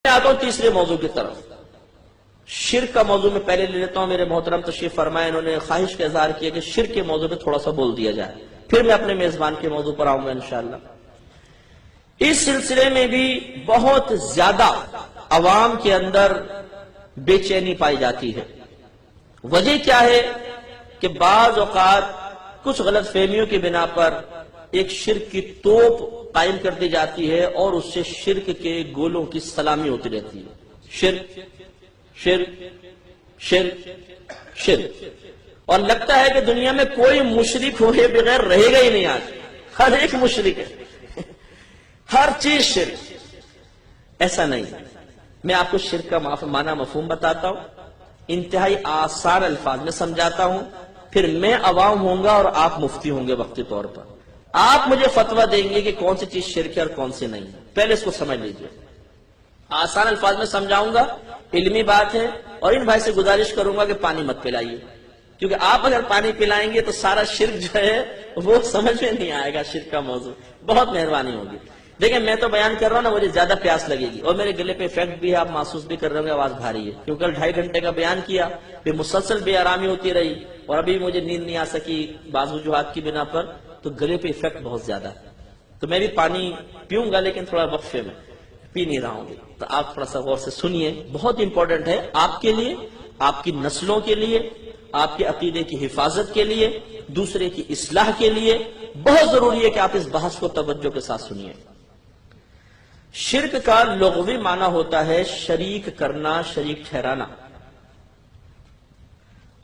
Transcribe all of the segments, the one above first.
آتا ہوں تیسرے موضوع کی طرف. شرک کا موضوع میں پہلے لے لیتا ہوں. میرے محترم تشریف فرمائے, انہوں نے خواہش کا اظہار کیا کہ شرک کے موضوع پہ تھوڑا سا بول دیا جائے, پھر میں اپنے میزبان کے موضوع پر آؤں گا انشاءاللہ. اس سلسلے میں بھی بہت زیادہ عوام کے اندر بے چینی پائی جاتی ہے. وجہ کیا ہے کہ بعض اوقات کچھ غلط فہمیوں کی بنا پر ایک شرک کی توپ قائم کر دی جاتی ہے اور اس سے شرک کے گولوں کی سلامی ہوتی رہتی ہے. شرک شرک شرک شرک, اور لگتا ہے کہ دنیا میں کوئی مشرک ہوئے بغیر رہے گا ہی نہیں. آج ہر ایک مشرک ہے, ہر چیز شرک. ایسا نہیں. میں آپ کو شرک کا معنی مفہوم بتاتا ہوں, انتہائی آسان الفاظ میں سمجھاتا ہوں, پھر میں عوام ہوں گا اور آپ مفتی ہوں گے وقتی طور پر. آپ مجھے فتویٰ دیں گے کہ کون سی چیز شرک ہے اور کون سی نہیں. پہلے اس کو سمجھ لیجئے. آسان الفاظ میں سمجھاؤں گا, علمی بات ہے, اور ان بھائی سے گزارش کروں گا کہ پانی مت پلائیے, کیونکہ آپ اگر پانی پلائیں گے تو سارا شرک جو ہے وہ سمجھ میں نہیں آئے گا. شرک کا موضوع بہت مہربانی ہوگی. دیکھیں میں تو بیان کر رہا ہوں نا, مجھے زیادہ پیاس لگے گی اور میرے گلے پہ افیکٹ بھی ہے, آپ محسوس بھی کر رہے ہوں گے آواز بھاری ہے, کیونکہ کل 2.5 گھنٹے کا بیان کیا, پھر مسلسل بے آرامی ہوتی رہی اور ابھی مجھے نیند نہیں آ سکی بعض وجوہات کی بنا پر, تو گلے پہ افیکٹ بہت زیادہ ہے. تو میں بھی پانی پیوں گا لیکن تھوڑا وقفے میں, پی نہیں رہا ہوں. تو آپ تھوڑا سا غور سے سنیے, بہت امپورٹنٹ ہے آپ کے لیے, آپ کی نسلوں کے لیے, آپ کے عقیدے کی حفاظت کے لیے, دوسرے کی اصلاح کے لیے بہت ضروری ہے کہ آپ اس بحث کو توجہ کے ساتھ سنیے. شرک کا لغوی معنی ہوتا ہے شریک کرنا, شریک ٹھہرانا,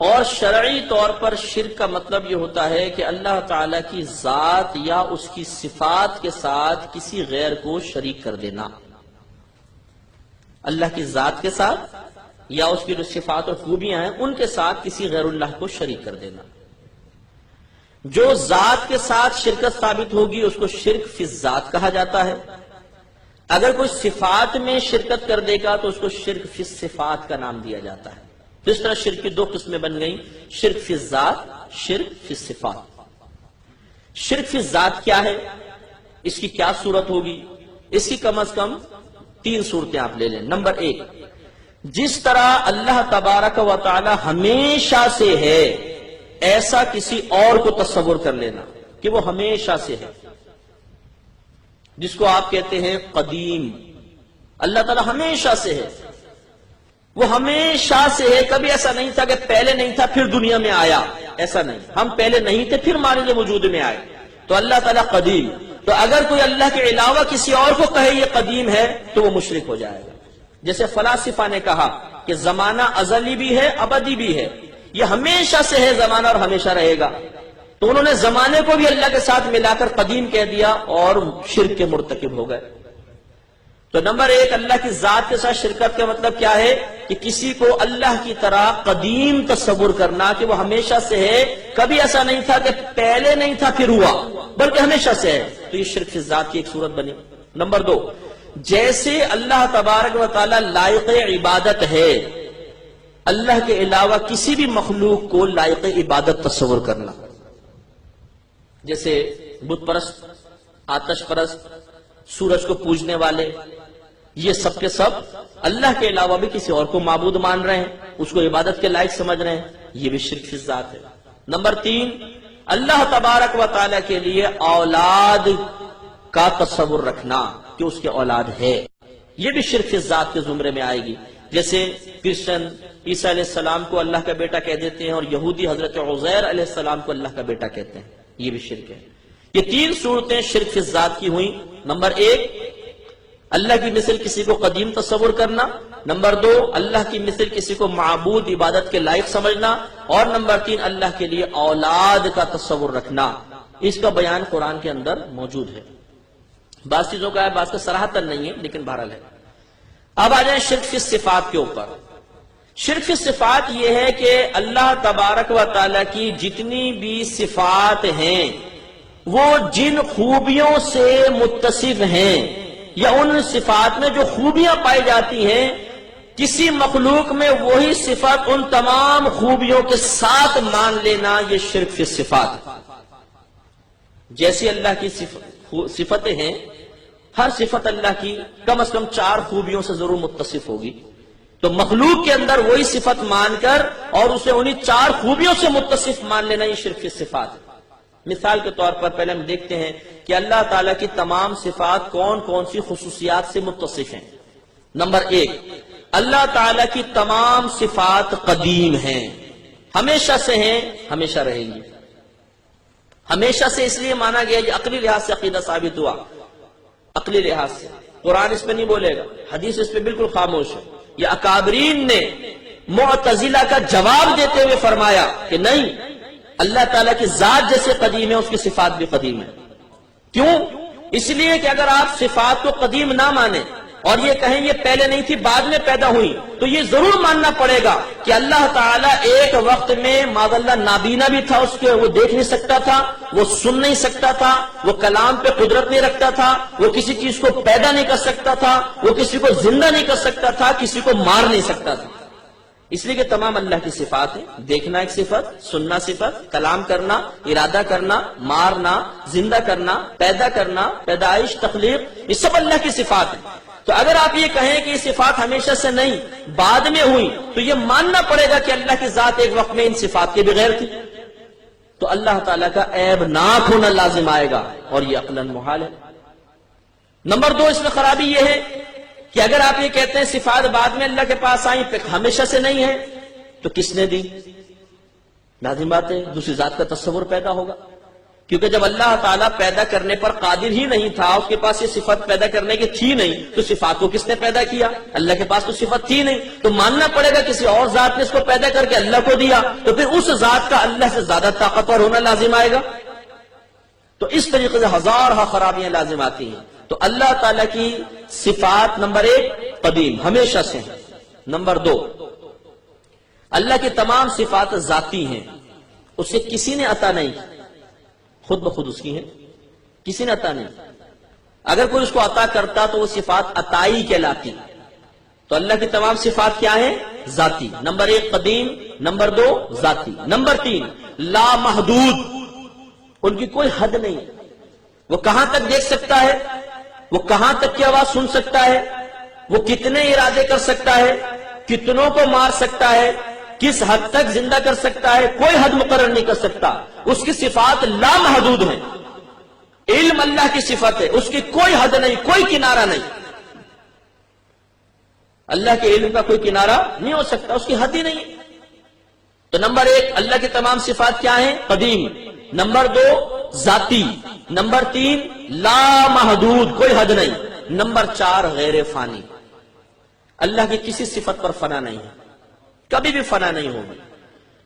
اور شرعی طور پر شرک کا مطلب یہ ہوتا ہے کہ اللہ تعالی کی ذات یا اس کی صفات کے ساتھ کسی غیر کو شریک کر دینا. اللہ کی ذات کے ساتھ یا اس کی جو صفات اور خوبیاں ہیں ان کے ساتھ کسی غیر اللہ کو شریک کر دینا. جو ذات کے ساتھ شرکت ثابت ہوگی اس کو شرک فی الذات کہا جاتا ہے. اگر کوئی صفات میں شرکت کر دے گا تو اس کو شرک فی الصفات کا نام دیا جاتا ہے. اس طرح شرک کی 2 قسمیں بن گئیں, شرک فی الذات, شرک فی الصفات. شرک فی الذات کیا ہے, اس کی کیا صورت ہوگی؟ اس کی کم از کم 3 صورتیں آپ لے لیں. نمبر 1, جس طرح اللہ تبارک و تعالی ہمیشہ سے ہے ایسا کسی اور کو تصور کر لینا کہ وہ ہمیشہ سے ہے, جس کو آپ کہتے ہیں قدیم. اللہ تعالی ہمیشہ سے ہے, وہ ہمیشہ سے ہے. کبھی ایسا نہیں تھا کہ پہلے نہیں تھا پھر دنیا میں آیا, ایسا نہیں. ہم پہلے نہیں تھے پھر ہمارے لیے وجود میں آئے, تو اللہ تعالیٰ قدیم. تو اگر کوئی اللہ کے علاوہ کسی اور کو کہے یہ قدیم ہے تو وہ مشرک ہو جائے گا. جیسے فلاسفہ نے کہا کہ زمانہ ازلی بھی ہے ابدی بھی ہے, یہ ہمیشہ سے ہے زمانہ اور ہمیشہ رہے گا. تو انہوں نے زمانے کو بھی اللہ کے ساتھ ملا کر قدیم کہہ دیا اور شرک کے مرتکب ہو گئے. تو نمبر 1, اللہ کی ذات کے ساتھ شرکت کا مطلب کیا ہے کہ کسی کو اللہ کی طرح قدیم تصور کرنا کہ وہ ہمیشہ سے ہے, کبھی ایسا نہیں تھا کہ پہلے نہیں تھا پھر ہوا, بلکہ ہمیشہ سے ہے. تو یہ شرک فی الذات کی ایک صورت بنی. نمبر 2, جیسے اللہ تبارک و تعالی لائق عبادت ہے, اللہ کے علاوہ کسی بھی مخلوق کو لائق عبادت تصور کرنا. جیسے بت پرست, آتش پرست, سورج کو پوجنے والے, یہ سب کے سب اللہ کے علاوہ بھی کسی اور کو معبود مان رہے ہیں, اس کو عبادت کے لائق سمجھ رہے ہیں, یہ بھی شرک فی الذات ہے. نمبر 3, اللہ تبارک و تعالی کے لیے اولاد کا تصور رکھنا کہ اس کے اولاد ہے, یہ بھی شرک فی الذات کے زمرے میں آئے گی. جیسے کرسچن عیسیٰ علیہ السلام کو اللہ کا بیٹا کہہ دیتے ہیں اور یہودی حضرت عزیر علیہ السلام کو اللہ کا بیٹا کہتے ہیں, یہ بھی شرک ہے. یہ 3 صورتیں شرک فی الذات کی ہوئیں. نمبر 1, اللہ کی مثل کسی کو قدیم تصور کرنا. نمبر 2, اللہ کی مثل کسی کو معبود عبادت کے لائق سمجھنا. اور نمبر 3, اللہ کے لیے اولاد کا تصور رکھنا. اس کا بیان قرآن کے اندر موجود ہے. بعض چیزوں کا ہے, بعض کا صراحتاً نہیں ہے, لیکن بہرحال ہے. اب آ جائیں شرک فی الصفات کے اوپر. شرک فی الصفات یہ ہے کہ اللہ تبارک و تعالی کی جتنی بھی صفات ہیں وہ جن خوبیوں سے متصف ہیں یا ان صفات میں جو خوبیاں پائی جاتی ہیں, کسی مخلوق میں وہی صفت ان تمام خوبیوں کے ساتھ مان لینا, یہ شرک فی الصفات. جیسی اللہ کی صفتیں ہیں ہر صفت اللہ کی کم از کم 4 خوبیوں سے ضرور متصف ہوگی، تو مخلوق کے اندر وہی صفت مان کر اور اسے انہی 4 خوبیوں سے متصف مان لینا یہ شرک فی صفات ہے۔ مثال کے طور پر پہلے ہم دیکھتے ہیں کہ اللہ تعالیٰ کی تمام صفات کون کون سی خصوصیات سے متصف ہیں۔ نمبر 1، اللہ تعالیٰ کی تمام صفات قدیم ہیں، ہمیشہ سے ہیں، ہمیشہ رہیں گی۔ ہمیشہ سے اس لیے مانا گیا کہ عقلی لحاظ سے عقیدہ ثابت ہوا، عقلی لحاظ سے قرآن اس پہ نہیں بولے گا، حدیث اس پہ بالکل خاموش ہے۔ یہ اکابرین نے معتزلہ کا جواب دیتے ہوئے فرمایا کہ نہیں، اللہ تعالیٰ کی ذات جیسے قدیم ہے اس کی صفات بھی قدیم ہے۔ کیوں؟ اس لیے کہ اگر آپ صفات کو قدیم نہ مانیں اور یہ کہیں یہ پہلے نہیں تھی بعد میں پیدا ہوئی، تو یہ ضرور ماننا پڑے گا کہ اللہ تعالیٰ ایک وقت میں معاذ اللہ نابینا بھی تھا، اس کے وہ دیکھ نہیں سکتا تھا، وہ سن نہیں سکتا تھا، وہ کلام پہ قدرت نہیں رکھتا تھا، وہ کسی چیز کو پیدا نہیں کر سکتا تھا، وہ کسی کو زندہ نہیں کر سکتا تھا، کسی کو مار نہیں سکتا تھا۔ اس لیے کہ تمام اللہ کی صفات ہیں، دیکھنا ایک صفت، سننا صفت، کلام کرنا، ارادہ کرنا، مارنا، زندہ کرنا، پیدا کرنا، پیدائش، تخلیق، یہ سب اللہ کی صفات ہیں۔ تو اگر آپ یہ کہیں کہ یہ صفات ہمیشہ سے نہیں بعد میں ہوئی، تو یہ ماننا پڑے گا کہ اللہ کی ذات ایک وقت میں ان صفات کے بغیر تھی، تو اللہ تعالیٰ کا عیب ناک ہونا لازم آئے گا، اور یہ عقلاً محال ہے۔ نمبر 2، اس میں خرابی یہ ہے کہ اگر آپ یہ کہتے ہیں صفات بعد میں اللہ کے پاس آئیں، ہمیشہ سے نہیں ہے، تو کس نے دی؟ لازم بات ہے دوسری ذات کا تصور پیدا ہوگا، کیونکہ جب اللہ تعالیٰ پیدا کرنے پر قادر ہی نہیں تھا، اس کے پاس یہ صفت پیدا کرنے کی تھی نہیں، تو صفات کو کس نے پیدا کیا؟ اللہ کے پاس تو صفت تھی نہیں، تو ماننا پڑے گا کسی اور ذات نے اس کو پیدا کر کے اللہ کو دیا، تو پھر اس ذات کا اللہ سے زیادہ طاقتور ہونا لازم آئے گا۔ تو اس طریقے سے ہزارہ خرابیاں لازم آتی ہیں۔ تو اللہ تعالیٰ کی صفات نمبر 1 قدیم، ہمیشہ سے ہیں۔ نمبر 2، اللہ کی تمام صفات ذاتی ہیں، اسے کسی نے عطا نہیں، خود بخود اس کی ہیں، کسی نے عطا نہیں۔ اگر کوئی اس کو عطا کرتا تو وہ صفات عطائی کہلاتی۔ تو اللہ کی تمام صفات کیا ہیں؟ ذاتی۔ نمبر 1 قدیم، نمبر 2 ذاتی، نمبر 3 لا محدود، ان کی کوئی حد نہیں، وہ کہاں تک دیکھ سکتا ہے، وہ کہاں تک کی آواز سن سکتا ہے، وہ کتنے ارادے کر سکتا ہے، کتنوں کو مار سکتا ہے، کس حد تک زندہ کر سکتا ہے، کوئی حد مقرر نہیں کر سکتا۔ اس کی صفات لامحدود ہیں۔ علم اللہ کی صفت ہے، اس کی کوئی حد نہیں، کوئی کنارہ نہیں۔ اللہ کے علم کا کوئی کنارہ نہیں ہو سکتا، اس کی حد ہی نہیں۔ تو نمبر 1 اللہ کی تمام صفات کیا ہیں؟ قدیم۔ نمبر 2 ذاتی۔ نمبر 3 لامحدود، کوئی حد نہیں۔ نمبر 4 غیر فانی، اللہ کی کسی صفت پر فنا نہیں ہے، کبھی بھی فنا نہیں ہوگی۔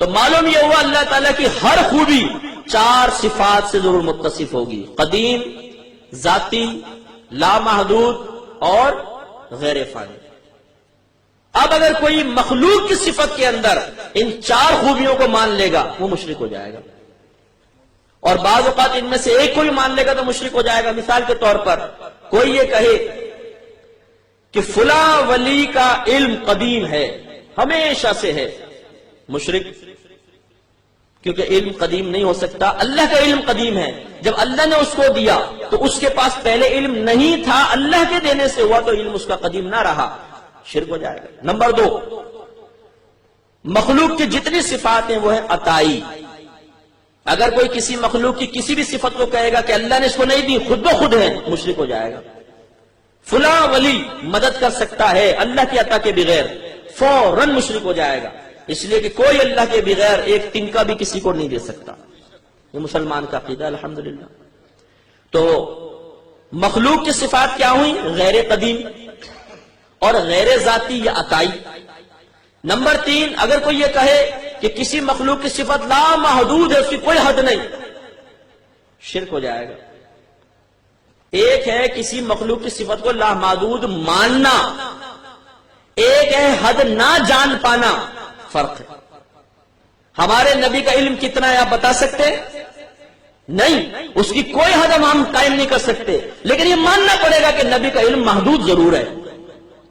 تو معلوم یہ ہوا اللہ تعالیٰ کی ہر خوبی 4 صفات سے ضرور متصف ہوگی، قدیم، ذاتی، لامحدود اور غیر فانی۔ اب اگر کوئی مخلوق کی صفت کے اندر ان 4 خوبیوں کو مان لے گا وہ مشرک ہو جائے گا، اور بعض اوقات ان میں سے ایک کو بھی مان لے گا تو مشرک ہو جائے گا۔ مثال کے طور پر کوئی یہ کہے کہ فلاں ولی کا علم قدیم ہے، ہمیشہ سے ہے، مشرک، کیونکہ علم قدیم نہیں ہو سکتا، اللہ کا علم قدیم ہے۔ جب اللہ نے اس کو دیا تو اس کے پاس پہلے علم نہیں تھا، اللہ کے دینے سے ہوا تو علم اس کا قدیم نہ رہا، شرک ہو جائے گا۔ نمبر 2 مخلوق کی جتنی صفات ہیں وہ ہے عطائی۔ اگر کوئی کسی مخلوق کی کسی بھی صفت کو کہے گا کہ اللہ نے اس کو نہیں دی، خود بخود ہے، مشرک ہو جائے گا۔ فلاں ولی مدد کر سکتا ہے اللہ کی عطا کے بغیر، فوراً مشرک ہو جائے گا، اس لیے کہ کوئی اللہ کے بغیر ایک تنکا بھی کسی کو نہیں دے سکتا۔ یہ مسلمان کا عقیدہ الحمدللہ۔ تو مخلوق کی صفات کیا ہوئی؟ غیر قدیم اور غیر ذاتی یا عطائی۔ نمبر 3 اگر کوئی یہ کہے کہ کسی مخلوق کی صفت لامحدود ہے، اس کی کوئی حد نہیں، شرک ہو جائے گا۔ ایک ہے کسی مخلوق کی صفت کو لامحدود ماننا، ایک ہے حد نہ جان پانا، فرق ہے۔ ہمارے نبی کا علم کتنا ہے آپ بتا سکتے ہیں؟ نہیں، اس کی کوئی حد ہم قائم نہیں کر سکتے، لیکن یہ ماننا پڑے گا کہ نبی کا علم محدود ضرور ہے،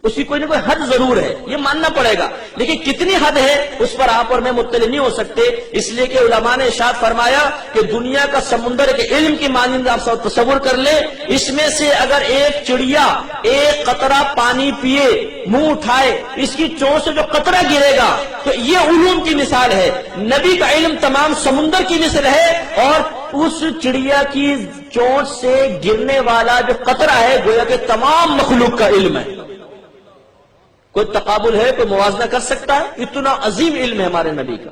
اس کی کوئی نہ کوئی حد ضرور ہے، یہ ماننا پڑے گا، لیکن کتنی حد ہے اس پر آپ اور میں مطلع نہیں ہو سکتے، اس لیے کہ علماء نے ارشاد فرمایا کہ دنیا کا سمندر کے علم کی مانند آپ سب تصور کر لیں، اس میں سے اگر ایک چڑیا ایک قطرہ پانی پیے، منہ اٹھائے، اس کی چونچ سے جو قطرہ گرے گا تو یہ علوم کی مثال ہے۔ نبی کا علم تمام سمندر کی مثل ہے، اور اس چڑیا کی چونچ سے گرنے والا جو قطرہ ہے گویا کہ تمام مخلوق کا علم ہے۔ کوئی تقابل ہے، کوئی موازنہ کر سکتا ہے؟ اتنا عظیم علم ہے ہمارے نبی کا۔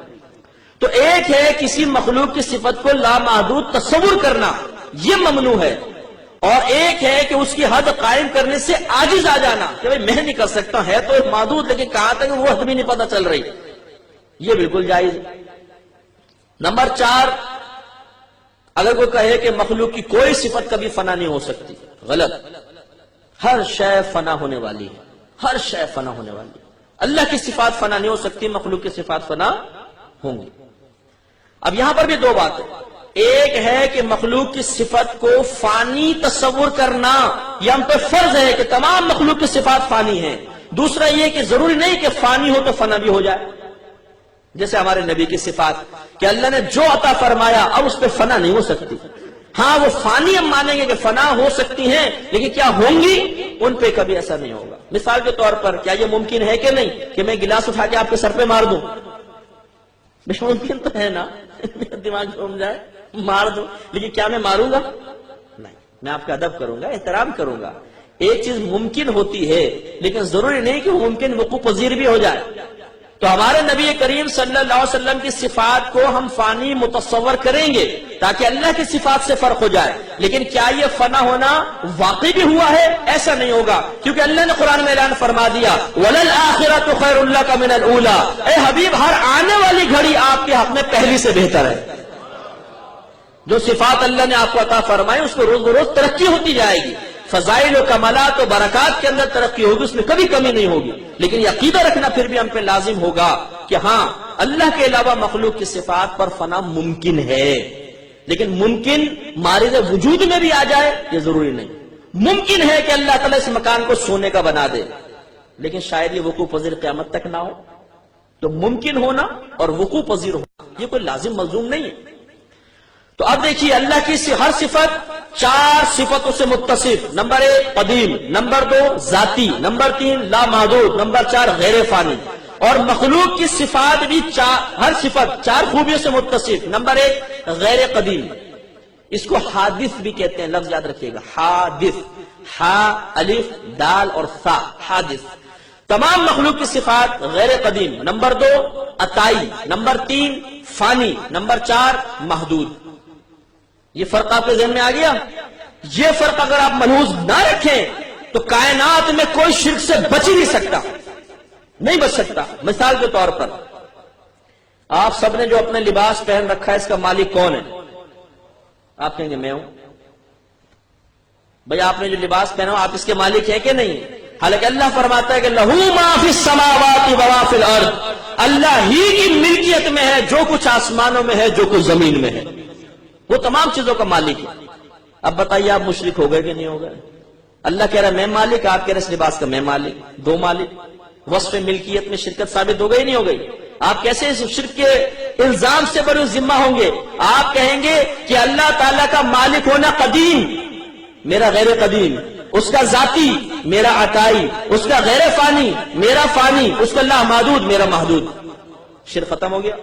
تو ایک ہے کسی مخلوق کی صفت کو لامحدود تصور کرنا، یہ ممنوع ہے، اور ایک ہے کہ اس کی حد قائم کرنے سے عاجز آ جانا کہ بھئی میں نہیں کر سکتا، ہے تو ایک محدود لیکن کہاں تک وہ حد بھی نہیں پتہ چل رہی، یہ بالکل جائز ہے۔ نمبر 4، اگر کوئی کہے کہ مخلوق کی کوئی صفت کبھی فنا نہیں ہو سکتی، غلط۔ ہر شے فنا ہونے والی ہے، ہر شے فنا ہونے والی ہے۔ اللہ کی صفات فنا نہیں ہو سکتی، مخلوق کی صفات فنا ہوں گی۔ اب یہاں پر بھی دو باتیں، ایک ہے کہ مخلوق کی صفت کو فانی تصور کرنا، یہ ہم پہ فرض ہے کہ تمام مخلوق کی صفات فانی ہیں۔ دوسرا یہ کہ ضروری نہیں کہ فانی ہو تو فنا بھی ہو جائے، جیسے ہمارے نبی کی صفات کہ اللہ نے جو عطا فرمایا اب اس پہ فنا نہیں ہو سکتی۔ ہاں وہ فانی ہم مانیں گے کہ فنا ہو سکتی ہیں، لیکن کیا ہوں گی؟ ان پہ کبھی ایسا نہیں ہوگا۔ مثال کے طور پر کیا یہ ممکن ہے کہ نہیں کہ میں گلاس اٹھا کے آپ کے سر پہ مار دوں؟ ممکن تو ہے نا، دماغ گھوم جائے مار دوں، لیکن کیا میں ماروں گا؟ نہیں، میں آپ کا ادب کروں گا، احترام کروں گا۔ ایک چیز ممکن ہوتی ہے لیکن ضروری نہیں کہ وہ ممکن وقوع پذیر بھی ہو جائے۔ تو ہمارے نبی کریم صلی اللہ علیہ وسلم کی صفات کو ہم فانی متصور کریں گے تاکہ اللہ کی صفات سے فرق ہو جائے، لیکن کیا یہ فنا ہونا واقعی بھی ہوا ہے؟ ایسا نہیں ہوگا، کیونکہ اللہ نے قرآن میں اعلان فرما دیا وَلَلْآخِرَةُ خَيْرٌ لَكَ مِنَ الْأُولَىٰ، اے حبیب ہر آنے والی گھڑی آپ کے حق میں پہلی سے بہتر ہے۔ جو صفات اللہ نے آپ کو عطا فرمائی اس کو روز بروز ترقی ہوتی جائے گی، فضائل و کمالات و برکات کے اندر ترقی ہوگی، اس میں کبھی کمی نہیں ہوگی، لیکن یہ عقیدہ رکھنا پھر بھی ہم پہ لازم ہوگا کہ ہاں اللہ کے علاوہ مخلوق کی صفات پر فنا ممکن ہے، لیکن ممکن مارد وجود میں بھی آ جائے یہ ضروری نہیں۔ ممکن ہے کہ اللہ تعالیٰ اس مکان کو سونے کا بنا دے، لیکن شاید یہ وقوع پذیر قیامت تک نہ ہو۔ تو ممکن ہونا اور وقوع پذیر ہونا یہ کوئی لازم ملزوم نہیں ہے۔ تو اب دیکھیے اللہ کی ہر صفت 4 صفتوں سے متصف، نمبر 1 قدیم، نمبر 2 ذاتی، نمبر 3 لامحدود، نمبر 4 غیر فانی، اور مخلوق کی صفات بھی ہر صفت 4 خوبیوں سے متصف۔ نمبر 1 غیر قدیم، اس کو حادث بھی کہتے ہیں، لفظ یاد رکھیے گا، حادث، ہا الف دال اور ثا، حادث۔ تمام مخلوق کی صفات غیر قدیم۔ نمبر 2 عطائی، نمبر 3 فانی، نمبر 4 محدود۔ یہ فرق آپ کے ذہن میں آ گیا؟ یہ فرق اگر آپ ملحوظ نہ رکھیں تو کائنات میں کوئی شرک سے بچ ہی نہیں سکتا، نہیں بچ سکتا۔ مثال کے طور پر آپ سب نے جو اپنے لباس پہن رکھا ہے اس کا مالک کون ہے؟ آپ کہیں گے میں ہوں۔ بھئی آپ نے جو لباس پہنا ہو آپ اس کے مالک ہیں کہ نہیں؟ حالانکہ اللہ فرماتا ہے کہ لہو ما فی السماوات و ما فی الارض، اللہ ہی کی ملکیت میں ہے جو کچھ آسمانوں میں ہے، جو کچھ زمین میں ہے، وہ تمام چیزوں کا مالک ہے۔ اب بتائیے آپ مشرک ہو گئے کہ نہیں ہو گئے؟ اللہ کہہ رہا ہے میں مالک، آپ کہہ رہے اس لباس کا میں مالک، 2 مالک۔ وصف ملکیت میں شرکت ثابت ہو گئی نہیں ہو گئی؟ آپ کیسے اس شرک کے الزام سے بری ذمہ ہوں گے؟ آپ کہیں گے کہ اللہ تعالیٰ کا مالک ہونا قدیم، میرا غیر قدیم، اس کا ذاتی، میرا عطائی، اس کا غیر فانی، میرا فانی، اس کا لا محدود، میرا محدود۔ شرک ختم ہو گیا؟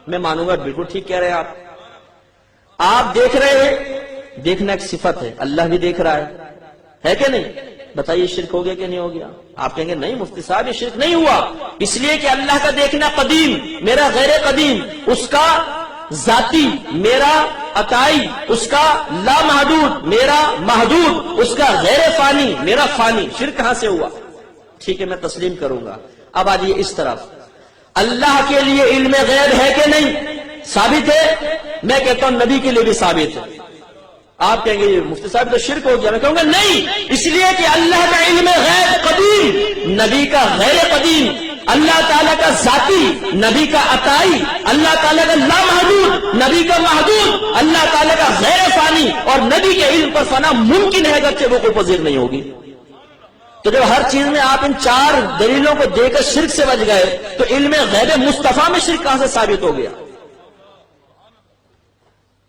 میں مانوں گا بالکل ٹھیک کہہ رہے ہیں آپ دیکھ رہے ہیں، دیکھنا ایک صفت ہے، اللہ بھی دیکھ رہا ہے کہ نہیں؟ بتائیے شرک ہو گیا کہ نہیں ہو گیا؟ آپ کہیں گے نہیں مفتی صاحب یہ شرک نہیں ہوا، اس لیے کہ اللہ کا دیکھنا قدیم، میرا غیر قدیم، اس کا ذاتی، میرا عطائی، اس کا لامحدود، میرا محدود، اس کا غیر فانی، میرا فانی۔ شرک کہاں سے ہوا؟ ٹھیک ہے میں تسلیم کروں گا۔ اب آجیے اس طرف، اللہ کے لیے علم غیب ہے کہ نہیں؟ ثابت ہے؟ میں کہتا ہوں نبی کے لیے بھی ثابت ہے۔ آپ کہیں گے مفتی صاحب تو شرک ہو گیا، میں کہوں گا نہیں، اس لیے کہ اللہ کا علم غیب قدیم، نبی کا غیر قدیم، اللہ تعالیٰ کا ذاتی، نبی کا عطائی، اللہ تعالیٰ کا لامحدود، نبی کا محدود، اللہ تعالیٰ کا غیر فانی، اور نبی کے علم پر فنا ممکن ہے اگرچہ وہ کوئی پذیر نہیں ہوگی۔ تو جب ہر چیز میں آپ ان 4 دلیلوں کو دے کر شرک سے بچ گئے تو علم غیب مصطفیٰ میں شرک کہاں سے ثابت ہو گیا؟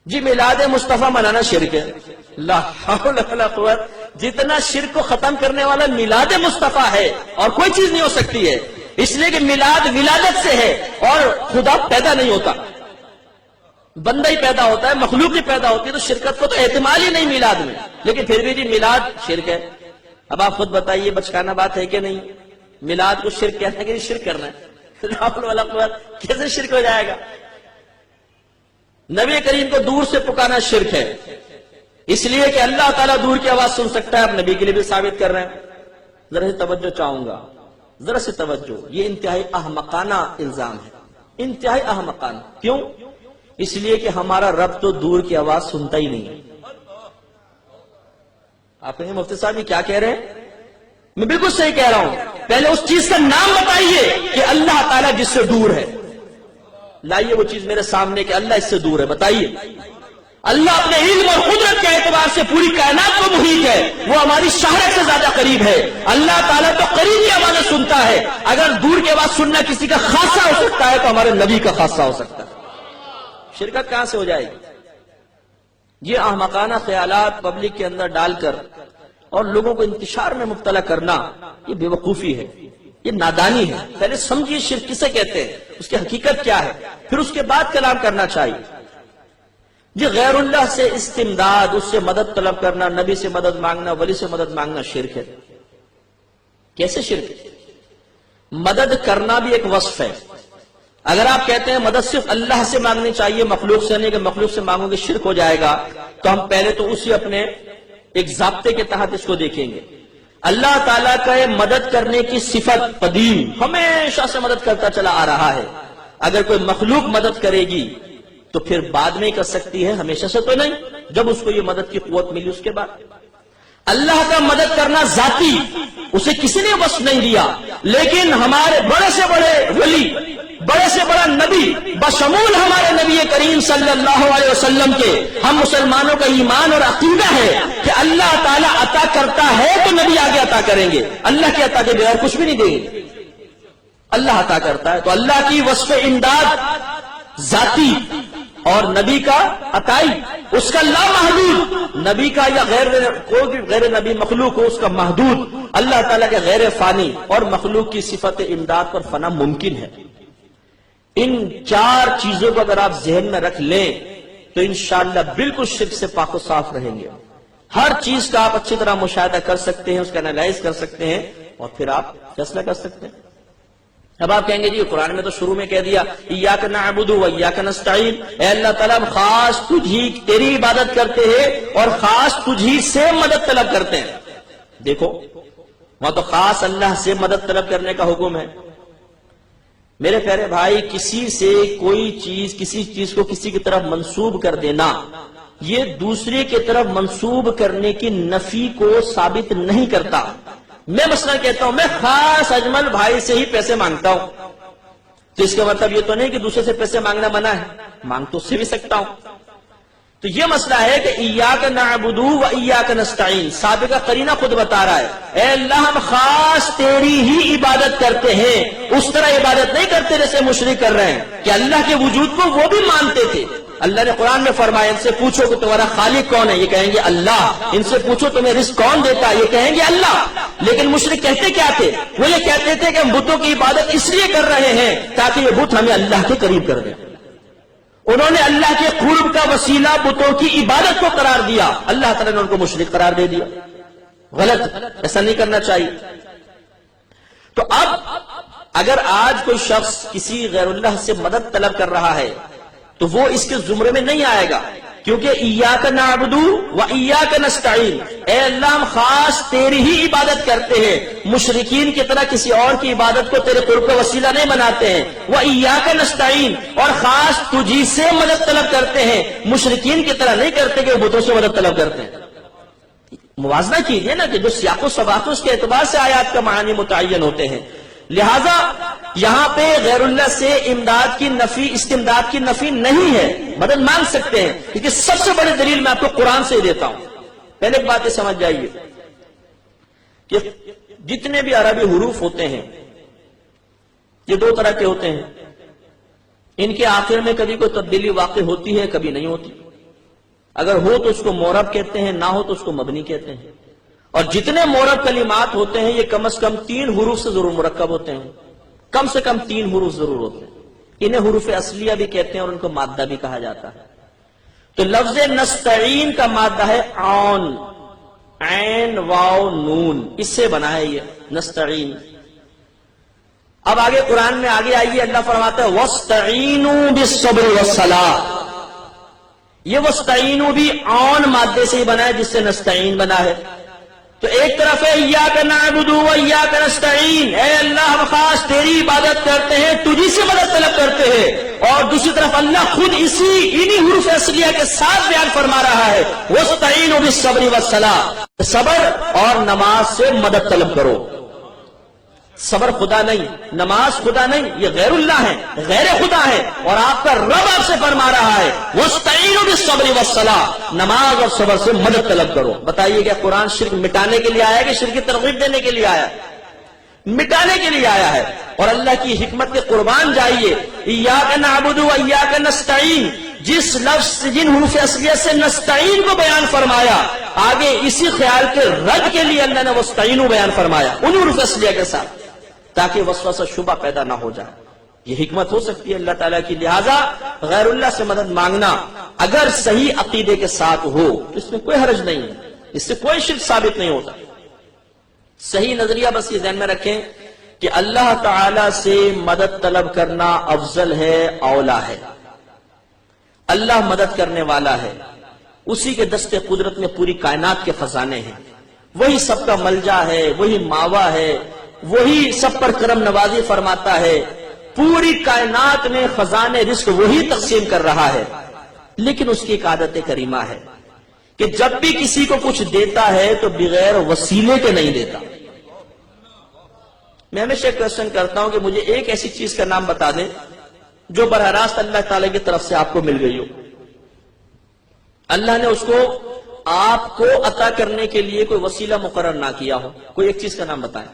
جی میلاد مصطفیٰ منانا شرک ہے، لا حول ولا قوت، جتنا شرک کو ختم کرنے والا میلاد مصطفیٰ ہے اور کوئی چیز نہیں ہو سکتی ہے، اس لیے کہ میلاد ولادت سے ہے اور خدا پیدا نہیں ہوتا، بندہ ہی پیدا ہوتا ہے، مخلوق ہی پیدا ہوتی ہے، تو شرکت کو تو احتمال ہی نہیں میلاد میں، لیکن پھر بھی جی میلاد شرک ہے۔ اب آپ خود بتائیے بچکانہ بات ہے کہ نہیں؟ میلاد کو شرک کہنا ہے کہ شرک کرنا ہے؟ لا حول ولا قوت، کیسے شرک ہو جائے گا؟ نبی کریم کو دور سے پکارنا شرک ہے، اس لیے کہ اللہ تعالیٰ دور کی آواز سن سکتا ہے، آپ نبی کے لیے بھی ثابت کر رہے ہیں۔ ذرا سے توجہ چاہوں گا، ذرا سے توجہ، یہ انتہائی احمقانہ الزام ہے، انتہائی احمقانہ۔ کیوں؟ اس لیے کہ ہمارا رب تو دور کی آواز سنتا ہی نہیں ہے۔ آپ کہیں مفتی صاحب یہ کیا کہہ رہے ہیں؟ میں بالکل صحیح کہہ رہا ہوں، پہلے اس چیز کا نام بتائیے کہ اللہ تعالیٰ جس سے دور ہے، لائیے وہ چیز میرے سامنے کہ اللہ اس سے دور ہے، بتائیے۔ اللہ اپنے علم اور قدرت کے اعتبار سے پوری کائنات کو محیط ہے، وہ ہماری شہرت سے زیادہ قریب ہے۔ اللہ تعالیٰ تو قریبی آوازیں سنتا ہے، اگر دور کی آواز سننا کسی کا خاصہ ہو سکتا ہے تو ہمارے نبی کا خاصہ ہو سکتا ہے۔ شرکت کہاں سے ہو جائے گی؟ یہ احمقانہ خیالات پبلک کے اندر ڈال کر اور لوگوں کو انتشار میں مبتلا کرنا، یہ بے وقوفی ہے، یہ نادانی ہے۔ پہلے سمجھیے شرک کسے کہتے ہیں، اس کی حقیقت کیا ہے، پھر اس کے بعد کلام کرنا چاہیے۔ جی غیر اللہ سے استمداد، اس سے مدد طلب کرنا، نبی سے مدد مانگنا، ولی سے مدد مانگنا شرک ہے۔ کیسے شرک ہے؟ مدد کرنا بھی ایک وصف ہے۔ اگر آپ کہتے ہیں مدد صرف اللہ سے مانگنی چاہیے، مخلوق سے نہیں، کہ مخلوق سے مانگو گے شرک ہو جائے گا، تو ہم پہلے تو اسی اپنے ایک ضابطے کے تحت اس کو دیکھیں گے۔ اللہ تعالیٰ کا مدد کرنے کی صفت قدیم، ہمیشہ سے مدد کرتا چلا آ رہا ہے۔ اگر کوئی مخلوق مدد کرے گی تو پھر بعد میں کر سکتی ہے، ہمیشہ سے تو نہیں، جب اس کو یہ مدد کی قوت ملی اس کے بعد۔ اللہ کا مدد کرنا ذاتی، اسے کسی نے وصف نہیں دیا، لیکن ہمارے بڑے سے بڑے ولی، بڑے سے بڑا نبی، بشمول ہمارے نبی کریم صلی اللہ علیہ وسلم کے، ہم مسلمانوں کا ایمان اور عقیدہ ہے کہ اللہ تعالیٰ عطا کرتا ہے تو نبی آگے عطا کریں گے، اللہ کے عطا کے بغیر کچھ بھی نہیں دیں گے۔ اللہ عطا کرتا ہے تو اللہ کی وصف امداد ذاتی، اور نبی کا عطائی، اس کا لا محدود، نبی کا یا کوئی بھی غیر نبی مخلوق ہو اس کا محدود، اللہ تعالیٰ کے غیر فانی اور مخلوق کی صفت امداد پر فنا ممکن ہے۔ ان 4 چیزوں کو اگر آپ ذہن میں رکھ لیں تو انشاءاللہ بالکل شرک سے پاک و صاف رہیں گے۔ ہر چیز کا آپ اچھی طرح مشاہدہ کر سکتے ہیں، اس کا انالائز کر سکتے ہیں اور پھر آپ فیصلہ کر سکتے ہیں۔ اب آپ کہیں گے جی قرآن میں تو شروع میں کہہ دیا ایاک نعبد و ایاک نستعین، اے اللہ تعالیٰ ہم خاص تجھی تیری عبادت کرتے ہیں اور خاص تجھی سے مدد طلب کرتے ہیں۔ دیکھو وہاں تو خاص اللہ سے مدد طلب کرنے کا حکم ہے۔ میرے پیارے بھائی، کسی سے کوئی چیز، کسی چیز کو کسی کی طرف منسوب کر دینا، یہ دوسرے کی طرف منسوب کرنے کی نفی کو ثابت نہیں کرتا۔ میں مثلا کہتا ہوں میں خاص اجمل بھائی سے ہی پیسے مانگتا ہوں، تو اس کا مطلب یہ تو نہیں کہ دوسرے سے پیسے مانگنا منع ہے، مانگ تو اس سے بھی سکتا ہوں۔ تو یہ مسئلہ ہے کہ ایاک نعبد و ایاک نستعین، سابقہ قرینہ خود بتا رہا ہے اے اللہ ہم خاص تیری ہی عبادت کرتے ہیں، اس طرح عبادت نہیں کرتے جیسے مشرک کر رہے ہیں کہ اللہ کے وجود کو وہ بھی مانتے تھے۔ اللہ نے قرآن میں فرمایا ان سے پوچھو کہ تمہارا خالق کون ہے، یہ کہیں گے اللہ۔ ان سے پوچھو تمہیں رزق کون دیتا ہے، یہ کہیں گے اللہ۔ لیکن مشرک کہتے کیا تھے؟ وہ یہ کہتے تھے کہ ہم بتوں کی عبادت اس لیے کر رہے ہیں تاکہ یہ بت ہمیں اللہ کے قریب کر دیں۔ انہوں نے اللہ کے قرب کا وسیلہ بتوں کی عبادت کو قرار دیا، اللہ تعالیٰ نے ان کو مشرک قرار دے دیا۔ غلط، ایسا نہیں کرنا چاہیے۔ تو اب اگر آج کوئی شخص کسی غیر اللہ سے مدد طلب کر رہا ہے تو وہ اس کے زمرے میں نہیں آئے گا، کیونکہ ایاک نعبد و ایاک نستعین، اے اللہ ہم خاص تیری ہی عبادت کرتے ہیں، مشرکین کی طرح کسی اور کی عبادت کو تیرے قرب کا وسیلہ نہیں بناتے ہیں۔ و ایاک نستعین، اور خاص تجھی سے مدد طلب کرتے ہیں، مشرکین کی طرح نہیں کرتے کہ وہ بتوں سے مدد طلب کرتے ہیں۔ موازنہ کیجئے نا کہ جو سیاق و سباق اس کے اعتبار سے آیات کا معنی متعین ہوتے ہیں۔ لہذا یہاں پہ غیر اللہ سے امداد کی نفی، استمداد کی نفی نہیں ہے، مدد مانگ سکتے ہیں، کیونکہ سب سے بڑی دلیل میں آپ کو قرآن سے دیتا ہوں۔ پہلے ایک بات یہ سمجھ جائیے کہ جتنے بھی عربی حروف ہوتے ہیں یہ دو طرح کے ہوتے ہیں. ان کے آخر میں کبھی کوئی تبدیلی واقع ہوتی ہے، کبھی نہیں ہوتی. اگر ہو تو اس کو معرب کہتے ہیں، نہ ہو تو اس کو مبنی کہتے ہیں. اور جتنے معرب کلمات ہوتے ہیں یہ کم از کم 3 حروف سے ضرور مرکب ہوتے ہیں، کم سے کم 3 حروف ضرور ہوتے ہیں. انہیں حروف اصلیہ بھی کہتے ہیں اور ان کو مادہ بھی کہا جاتا ہے. تو لفظ نستعین کا مادہ ہے عون، عین واو نون، اس سے بنا ہے یہ نستعین. اب آگے قرآن میں آگے آئیے، اللہ فرماتا ہے وَاسْتَعِینُوا بِالصَّبْرِ وَالصَّلَاةِ. یہ وَاسْتَعِینُوا بھی عون مادے سے ہی بنا ہے جس سے نستعین بنا ہے. تو ایک طرف ہے اِیَّاکَ نَعْبُدُ وَإِیَّاکَ نَسْتَعِین، اے اللہ ہم خاص تیری عبادت کرتے ہیں، تجھی سے مدد طلب کرتے ہیں. اور دوسری طرف اللہ خود انہی حروف اصلیہ کے ساتھ بیان فرما رہا ہے وَاسْتَعِینُوا بِالصَّبْرِ وَالصَّلَاةِ، صبر اور نماز سے مدد طلب کرو. صبر خدا نہیں، نماز خدا نہیں، یہ غیر اللہ ہے، غیر خدا ہے. اور آپ کا رب آپ سے فرما رہا ہے وَاسْتَعِینُوا بِالصَّبْرِ وَالصَّلَاةِ، نماز اور صبر سے مدد طلب کرو. بتائیے کیا قرآن شرک مٹانے کے لیے آیا ہے کہ شرک کی ترغیب دینے کے لیے آیا ہے؟ مٹانے کے لیے آیا ہے. اور اللہ کی حکمت کے قربان جائیے، اِیَّاکَ نَعْبُدُ وَإِیَّاکَ نَسْتَعِین، جس لفظ جن حروف اصلیہ سے نستعین کو بیان فرمایا، آگے اسی خیال کے رد کے لیے اللہ نے وَاسْتَعِینُوا بیان فرمایا ان حروف اصلیہ کے ساتھ، تاکہ وسوسہ شبہ پیدا نہ ہو جائے. یہ حکمت ہو سکتی ہے اللہ تعالیٰ کی. لہذا غیر اللہ سے مدد مانگنا اگر صحیح عقیدے کے ساتھ ہو تو اس میں کوئی حرج نہیں ہے، اس سے کوئی شرک ثابت نہیں ہوتا. صحیح نظریہ بس یہ ذہن میں رکھیں کہ اللہ تعالیٰ سے مدد طلب کرنا افضل ہے، اولا ہے. اللہ مدد کرنے والا ہے، اسی کے دست قدرت میں پوری کائنات کے خزانے ہیں، وہی سب کا ملجا ہے، وہی ماوا ہے، وہی سب پر کرم نوازی فرماتا ہے. پوری کائنات میں خزانے رزق وہی تقسیم کر رہا ہے. لیکن اس کی ایک عادت کریمہ ہے کہ جب بھی کسی کو کچھ دیتا ہے تو بغیر وسیلے کے نہیں دیتا. میں ہمیشہ کوشچن کرتا ہوں کہ مجھے ایک ایسی چیز کا نام بتا دیں جو براہ راست اللہ تعالی کی طرف سے آپ کو مل گئی ہو. اللہ نے اس کو آپ کو عطا کرنے کے لیے کوئی وسیلہ مقرر نہ کیا ہو. کوئی ایک چیز کا نام بتائیں.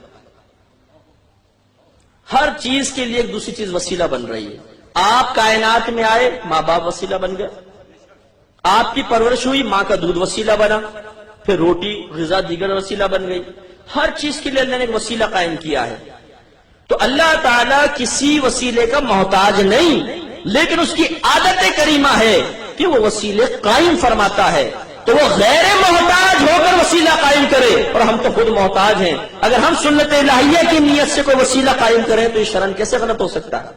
ہر چیز کے لیے ایک دوسری چیز وسیلہ بن رہی ہے. آپ کائنات میں آئے، ماں باپ وسیلہ بن گئے. آپ کی پرورش ہوئی، ماں کا دودھ وسیلہ بنا، پھر روٹی غذا دیگر وسیلہ بن گئی. ہر چیز کے لیے اللہ نے ایک وسیلہ قائم کیا ہے. تو اللہ تعالیٰ کسی وسیلے کا محتاج نہیں، لیکن اس کی عادت کریمہ ہے کہ وہ وسیلے قائم فرماتا ہے. تو وہ غیر محتاج ہو کر وسیلہ قائم کرے، اور ہم تو خود محتاج ہیں. اگر ہم سنت الہیہ کی نیت سے کوئی وسیلہ قائم کریں تو یہ شرعاً کیسے غلط ہو سکتا ہے؟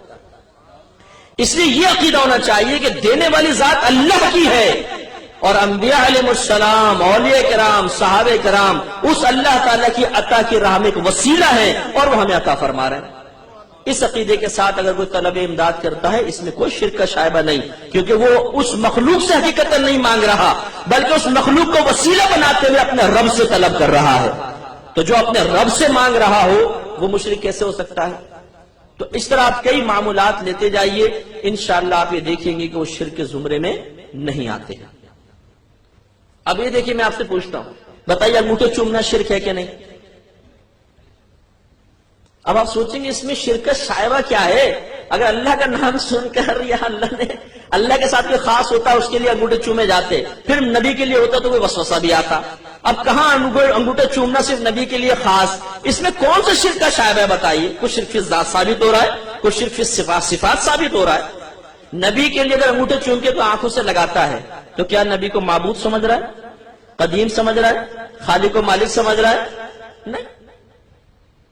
اس لیے یہ عقیدہ ہونا چاہیے کہ دینے والی ذات اللہ کی ہے، اور انبیاء علیہ السلام، اولیاء کرام، صحابہ کرام اس اللہ تعالیٰ کی عطا کی راہ میں ایک وسیلہ ہے اور وہ ہمیں عطا فرما رہے ہیں. اس عقیدے کے ساتھ اگر کوئی طلب امداد کرتا ہے اس میں کوئی شرک کا شائبہ نہیں، کیونکہ وہ اس مخلوق سے حقیقت نہیں مانگ رہا بلکہ اس مخلوق کو وسیلہ بناتے ہوئے اپنے رب سے طلب کر رہا ہے. تو جو اپنے رب سے مانگ رہا ہو وہ مشرک کیسے ہو سکتا ہے؟ تو اس طرح آپ کئی معمولات لیتے جائیے، انشاءاللہ آپ یہ دیکھیں گے کہ وہ شرک کے زمرے میں نہیں آتے ہیں. اب یہ دیکھیے میں آپ سے پوچھتا ہوں، بتائیے انگوٹھے چومنا شرک ہے کہ نہیں؟ اب آپ سوچیں گے اس میں شرک کا شائبہ کیا ہے؟ اگر اللہ کا نام سن کر یا اللہ کے ساتھ کوئی خاص ہوتا ہے اس کے لیے انگوٹھے چومے جاتے، پھر نبی کے لیے ہوتا تو کوئی وسوسہ بھی آتا. اب کہاں انگوٹھے چومنا صرف نبی کے لیے خاص؟ اس میں کون سا شرک کا شائبہ ہے بتائیے؟ کچھ شرک فی ذات ثابت ہو رہا ہے، کچھ شرک فی صفات ثابت ہو رہا ہے. نبی کے لیے اگر انگوٹھے چوم کے تو آنکھوں سے لگاتا ہے تو کیا نبی کو معبود سمجھ رہا ہے، قدیم سمجھ رہا ہے، خالق و مالک سمجھ رہا ہے؟ نہیں.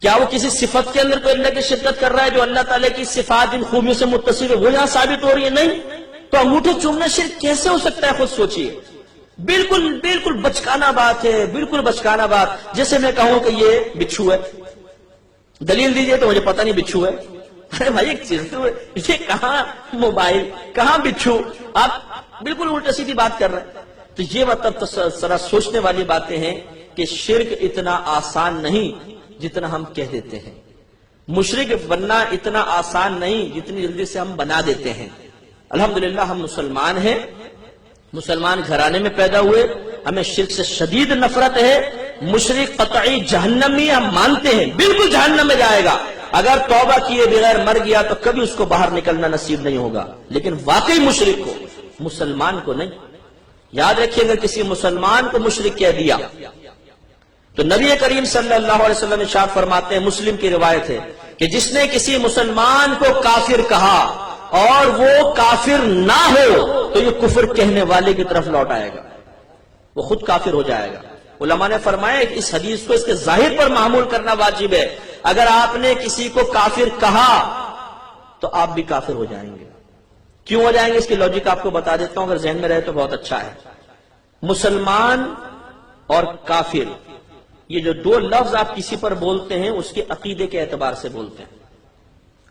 کیا وہ کسی صفت کے اندر کوئی اللہ کی شرکت کر رہا ہے جو اللہ تعالیٰ کی صفات ان خوبیوں سے متصف ہے وہ یہاں ثابت ہو رہی ہے؟ نہیں. تو انگوٹھے چومنا شرک کیسے ہو سکتا ہے؟ خود سوچئے. بالکل بچکانہ بات ہے، بالکل بچکانہ بات. جیسے میں کہوں کہ یہ بچھو ہے، دلیل دیجئے تو مجھے پتہ نہیں بچھو ہے. ارے بھائی ایک چیز تو یہ کہاں موبائل کہاں بچھو، آپ بالکل الٹا سیدھی بات کر رہے ہیں. تو یہ مطلب ذرا سوچنے والی باتیں ہیں کہ شرک اتنا آسان نہیں جتنا ہم کہہ دیتے ہیں. مشرک بننا اتنا آسان نہیں جتنی جلدی سے ہم بنا دیتے ہیں. الحمدللہ ہم مسلمان ہیں، مسلمان گھرانے میں پیدا ہوئے، ہمیں شرک سے شدید نفرت ہے، مشرک قطعی جہنمی ہم مانتے ہیں، بالکل جہنم میں جائے گا، اگر توبہ کیے بغیر مر گیا تو کبھی اس کو باہر نکلنا نصیب نہیں ہوگا، لیکن واقعی مشرک کو، مسلمان کو نہیں۔ یاد رکھیے اگر کسی مسلمان کو مشرک کہہ دیا تو نبی کریم صلی اللہ علیہ وسلم ارشاد فرماتے ہیں، مسلم کی روایت ہے کہ جس نے کسی مسلمان کو کافر کہا اور وہ کافر نہ ہو تو یہ کفر کہنے والے کی طرف لوٹ آئے گا، وہ خود کافر ہو جائے گا۔ علماء نے فرمایا کہ اس حدیث کو اس کے ظاہر پر معمول کرنا واجب ہے، اگر آپ نے کسی کو کافر کہا تو آپ بھی کافر ہو جائیں گے۔ کیوں ہو جائیں گے اس کی لاجک آپ کو بتا دیتا ہوں، اگر ذہن میں رہے تو بہت اچھا ہے۔ مسلمان اور کافر یہ جو دو لفظ آپ کسی پر بولتے ہیں اس کے عقیدے کے اعتبار سے بولتے ہیں۔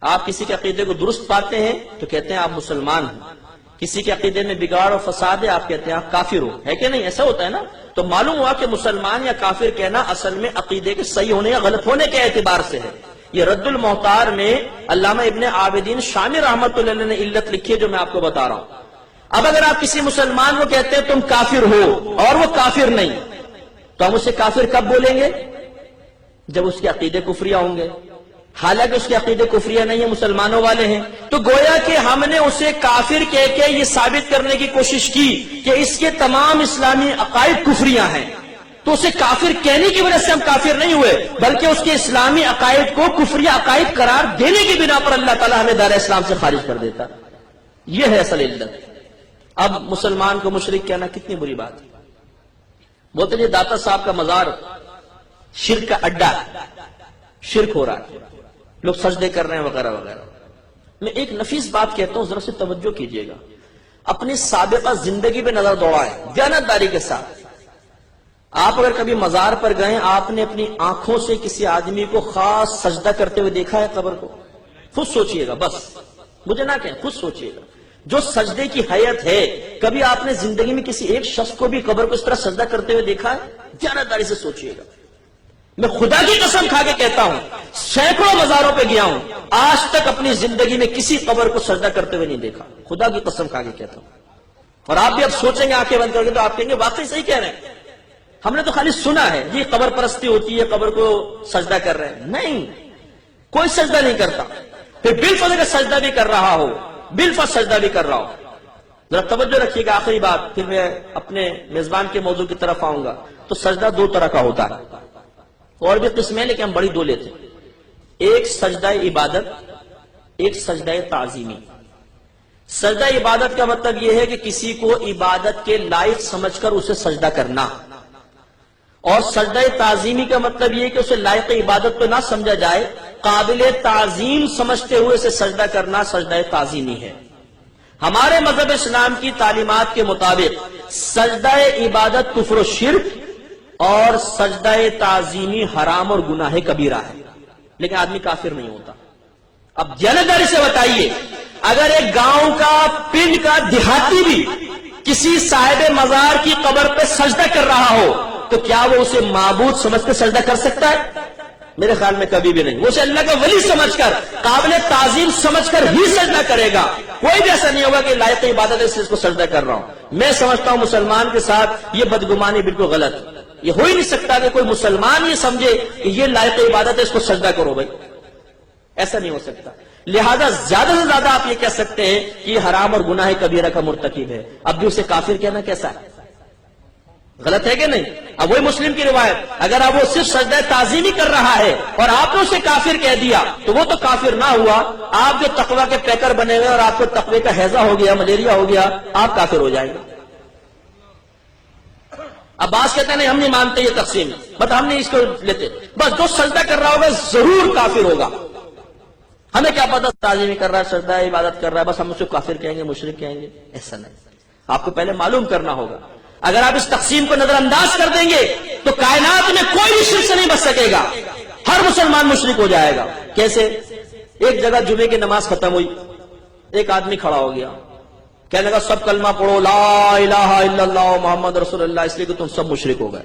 آپ کسی کے عقیدے کو درست پاتے ہیں تو کہتے ہیں آپ مسلمان ہیں، کسی کے عقیدے میں بگاڑ اور فساد ہے آپ کہتے ہیں آپ کافر ہو، ہے کہ نہیں؟ ایسا ہوتا ہے نا؟ تو معلوم ہوا کہ مسلمان یا کافر کہنا اصل میں عقیدے کے صحیح ہونے یا غلط ہونے کے اعتبار سے ہے۔ یہ رد المحتار میں علامہ ابن عابدین شامی رحمۃ اللہ علیہ نے علت لکھی ہے جو میں آپ کو بتا رہا ہوں۔ اب اگر آپ کسی مسلمان کو کہتے ہیں تم کافر ہو اور وہ کافر نہیں، تو ہم اسے کافر کب بولیں گے؟ جب اس کے عقیدے کفریہ ہوں گے، حالانکہ اس کے عقیدے کفریہ نہیں ہے، مسلمانوں والے ہیں، تو گویا کہ ہم نے اسے کافر کہہ کے یہ ثابت کرنے کی کوشش کی کہ اس کے تمام اسلامی عقائد کفریہ ہیں، تو اسے کافر کہنے کی وجہ سے ہم کافر نہیں ہوئے، بلکہ اس کے اسلامی عقائد کو کفریہ عقائد قرار دینے کی بنا پر اللہ تعالیٰ ہمیں دار اسلام سے خارج کر دیتا۔ یہ ہے اصل علت۔ اب مسلمان کو مشرک کہنا کتنی بری بات ہے۔ بولتے ہیں داتا صاحب کا مزار شرک کا اڈا ہے، شرک ہو رہا ہے، لوگ سجدے کر رہے ہیں وغیرہ وغیرہ۔ میں ایک نفیس بات کہتا ہوں، ذرا سے توجہ کیجئے گا، اپنی سابقہ زندگی پہ نظر دوڑائیں دیانتداری کے ساتھ۔ آپ اگر کبھی مزار پر گئے، آپ نے اپنی آنکھوں سے کسی آدمی کو خاص سجدہ کرتے ہوئے دیکھا ہے قبر کو؟ خود سوچئے گا، بس مجھے نہ کہیں، خود سوچئے گا۔ جو سجدے کی حیت ہے، کبھی آپ نے زندگی میں کسی ایک شخص کو بھی قبر کو اس طرح سجدہ کرتے ہوئے دیکھا ہے؟ دیانتداری سے سوچئے گا۔ میں خدا کی قسم کھا کے کہتا ہوں، سینکڑوں مزاروں پہ گیا ہوں، آج تک اپنی زندگی میں کسی قبر کو سجدہ کرتے ہوئے نہیں دیکھا، خدا کی قسم کھا کے کہتا ہوں۔ اور آپ بھی اب سوچیں گے آنکھیں بند کر کے تو آپ کہیں گے واقعی صحیح کہہ رہے ہیں، ہم نے تو خالی سنا ہے جی قبر پرستی ہوتی ہے، قبر کو سجدہ کر رہے ہیں۔ نہیں، کوئی سجدہ نہیں کرتا، پھر بالفرض اگر سجدہ بھی کر رہا ہو، بالفرض سجدہ بھی کر رہا ہو، ذرا توجہ رکھیے گا، آخری بات، پھر میں اپنے میزبان کے موضوع کی طرف آؤں گا۔ تو سجدہ دو طرح کا ہوتا ہے، اور بھی قسمیں لیکن ہم بڑی دو لیتے ہیں، ایک سجدہ عبادت، ایک سجدہ تعظیمی۔ سجدہ عبادت کا مطلب یہ ہے کہ کسی کو عبادت کے لائق سمجھ کر اسے سجدہ کرنا، اور سجدہ تعظیمی کا مطلب یہ ہے کہ اسے لائق عبادت تو نہ سمجھا جائے، قابل تعظیم سمجھتے ہوئے اسے سجدہ کرنا سجدہ تعظیمی ہے۔ ہمارے مذہب اسلام کی تعلیمات کے مطابق سجدہ عبادت کفر و شرک اور سجدہ تعظیمی حرام اور گناہ کبیرہ ہے، لیکن آدمی کافر نہیں ہوتا۔ اب دیانتداری سے بتائیے، اگر ایک گاؤں کا، پنڈ کا دیہاتی بھی کسی صاحب مزار کی قبر پہ سجدہ کر رہا ہو تو کیا وہ اسے معبود سمجھ کر سجدہ کر سکتا ہے؟ میرے خیال میں کبھی بھی نہیں۔ وہ اسے اللہ کا ولی سمجھ کر، قابل تعظیم سمجھ کر ہی سجدہ کرے گا، کوئی بھی ایسا نہیں ہوگا کہ لائق عبادت ہے اس کو سجدہ کر رہا ہوں۔ میں سمجھتا ہوں مسلمان کے ساتھ یہ بدگمانی بالکل غلط ہے، یہ ہو ہی نہیں سکتا کہ کوئی مسلمان یہ سمجھے کہ یہ لائق عبادت ہے اس کو سجدہ کرو بھائی، ایسا نہیں ہو سکتا۔ لہذا زیادہ سے زیادہ آپ یہ کہہ سکتے ہیں کہ یہ حرام اور گناہ کبیرہ کا مرتکب ہے، اب بھی اسے کافر کہنا کیسا ہے؟ غلط ہے کہ نہیں؟ اب وہی مسلم کی روایت، اگر اب وہ صرف سجدہ تعظیمی کر رہا ہے اور آپ نے اسے کافر کہہ دیا تو وہ تو کافر نہ ہوا، آپ جو تقوی کے پیکر بنے ہوئے اور آپ کو تقوی کا ہیضہ ہو گیا، ملیریا ہو گیا، آپ کافر ہو جائیں گے۔ عباس کہتے ہیں نہیں ہم نہیں مانتے یہ تقسیم، بس ہم نہیں اس کو لیتے، بس جو سجدہ کر رہا ہوگا ضرور کافر ہوگا، ہمیں کیا پتا تعظیمی کر رہا ہے، سجدہ عبادت کر رہا ہے، بس ہم اسے کافر کہیں گے، مشرک کہیں گے، ایسا نہیں۔ آپ کو پہلے معلوم کرنا ہوگا، اگر آپ اس تقسیم کو نظر انداز کر دیں گے تو کائنات میں کوئی بھی شرک سے نہیں بچ سکے گا، ہر مسلمان مشرک ہو جائے گا۔ کیسے؟ ایک جگہ جمعے کی نماز ختم ہوئی، ایک آدمی کھڑا ہو گیا، کہنے لگا سب کلمہ پڑھو لا الہ الا اللہ محمد رسول اللہ، اس لیے کہ تم سب مشرک ہو گئے۔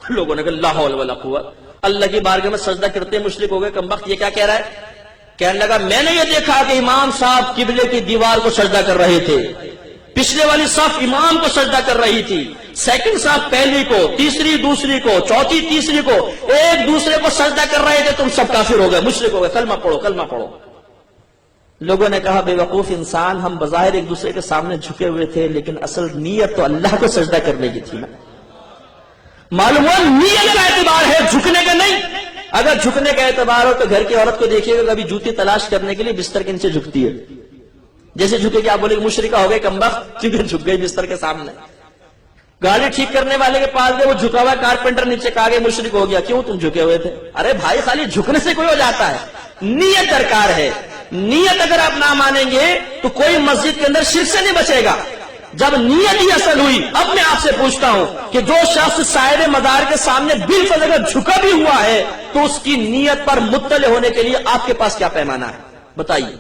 لوگوں نے کہا لا حول ولا قوت، اللہ کی بارگاہ میں سجدہ کرتے مشرک ہو گئے، کمبخت یہ کیا کہہ رہا ہے؟ کہنے لگا میں نے یہ دیکھا کہ امام صاحب قبلے کی دیوار کو سجدہ کر رہے تھے، پچھلے والی صف امام کو سجدہ کر رہی تھی، سیکنڈ صف پہلی کو، تیسری دوسری کو، چوتھی تیسری کو، ایک دوسرے کو سجدہ کر رہے تھے، تم سب کافر ہو گئے، مشرک ہو گئے، کلمہ پڑھو کلمہ پڑھو۔ لوگوں نے کہا بے وقوف انسان، ہم بظاہر ایک دوسرے کے سامنے جھکے ہوئے تھے لیکن اصل نیت تو اللہ کو سجدہ کرنے کی تھی نا۔ معلوم ہوا نیت کا اعتبار ہے، جھکنے کا نہیں۔ اگر جھکنے کا اعتبار ہو تو گھر کی عورت کو دیکھیے گا کبھی جوتی تلاش کرنے کے لیے بستر کے نیچے جھکتی ہے، جیسے جھکے کہ آپ بولے مشرکہ ہو گئے کمبخت، کیونکہ جھک گئی بستر کے سامنے۔ گاڑی ٹھیک کرنے والے کے پاس گئے، وہ جھکا ہوا کارپینٹر نیچے کہا گئے مشرک ہو گیا، کیوں تم جھکے ہوئے تھے؟ ارے بھائی خالی جھکنے سے کوئی ہو جاتا ہے، نیت درکار ہے۔ نیت اگر آپ نہ مانیں گے تو کوئی مسجد کے اندر شرک سے نہیں بچے گا۔ جب نیت ہی اصل ہوئی، اب میں آپ سے پوچھتا ہوں کہ جو شخص سائر مدار کے سامنے بالفعل اگر جھکا بھی ہوا ہے تو اس کی نیت پر مطلع ہونے کے لیے آپ کے پاس کیا پیمانہ ہے بتائیے؟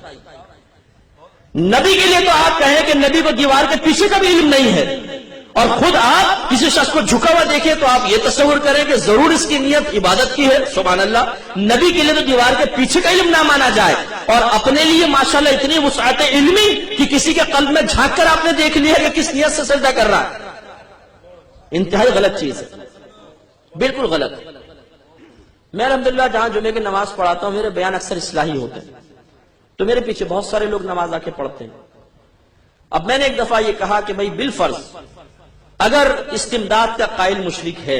نبی کے لیے تو آپ کہیں کہ نبی کو دیوار کے پیچھے کا بھی علم نہیں ہے، اور خود آپ کسی شخص کو جھکا ہوا دیکھیں تو آپ یہ تصور کریں کہ ضرور اس کی نیت عبادت کی ہے۔ سبحان اللہ، نبی کے لیے تو دیوار کے پیچھے کا علم نہ مانا جائے، اور اپنے لیے ماشاءاللہ اتنی وسعت علمی کہ کسی کے قلب میں جھانک کر آپ نے دیکھ لیا کہ کس نیت سے سجدہ کر رہا ہے، انتہائی غلط چیز ہے، بالکل غلط۔ میں الحمدللہ جہاں جمعے کی نماز پڑھاتا ہوں میرے بیان اکثر اصلاحی ہوتے ہیں، تو میرے پیچھے بہت سارے لوگ نماز آ کے پڑھتے ہیں۔ اب میں نے ایک دفعہ یہ کہا کہ بھائی بالفرض اگر استمداد کا قائل مشرک ہے،